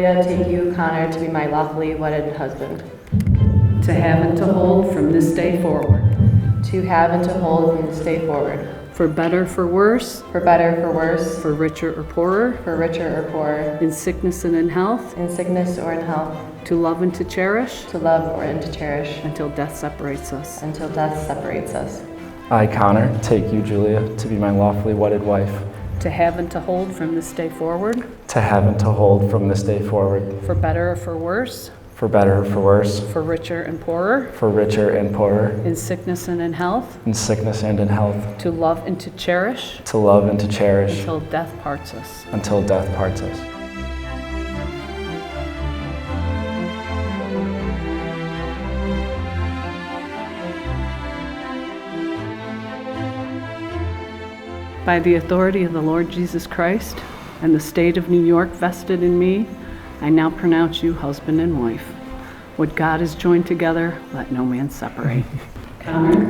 Julia, take you, Conor, to be my lawfully wedded husband. To have and to hold from this day forward. To have and to hold from this day forward. For better, for worse. For better, for worse. For richer or poorer. For richer or poorer. In sickness and in health. In sickness or in health. To love and to cherish. To love or and to cherish. Until death separates us. Until death separates us. I, Conor, take you, Julia, to be my lawfully wedded wife. To have and to hold from this day forward. To have and to hold from this day forward. For better or for worse. For better or for worse. For richer and poorer. For richer and poorer. In sickness and in health. In sickness and in health. To love and to cherish. To love and to cherish. Until death parts us. Until death parts us. By the authority of the Lord Jesus Christ and the state of New York vested in me, I now pronounce you husband and wife. What God has joined together, let no man separate. Conor?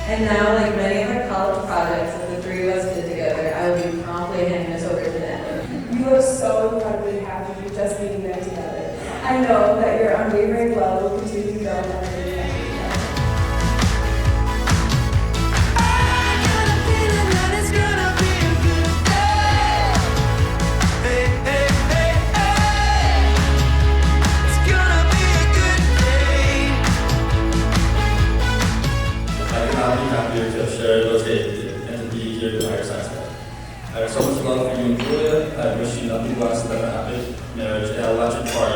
And now, like many other college projects that the three of us did together, I will be promptly handing this over to them. You are so incredibly happy with just being there together. I know that your unwavering love will continue to grow and elevate you. Happier to have shared those days and to be here by your side. I have so much love for you and Julia. I wish you nothing less than a happy marriage and a legend part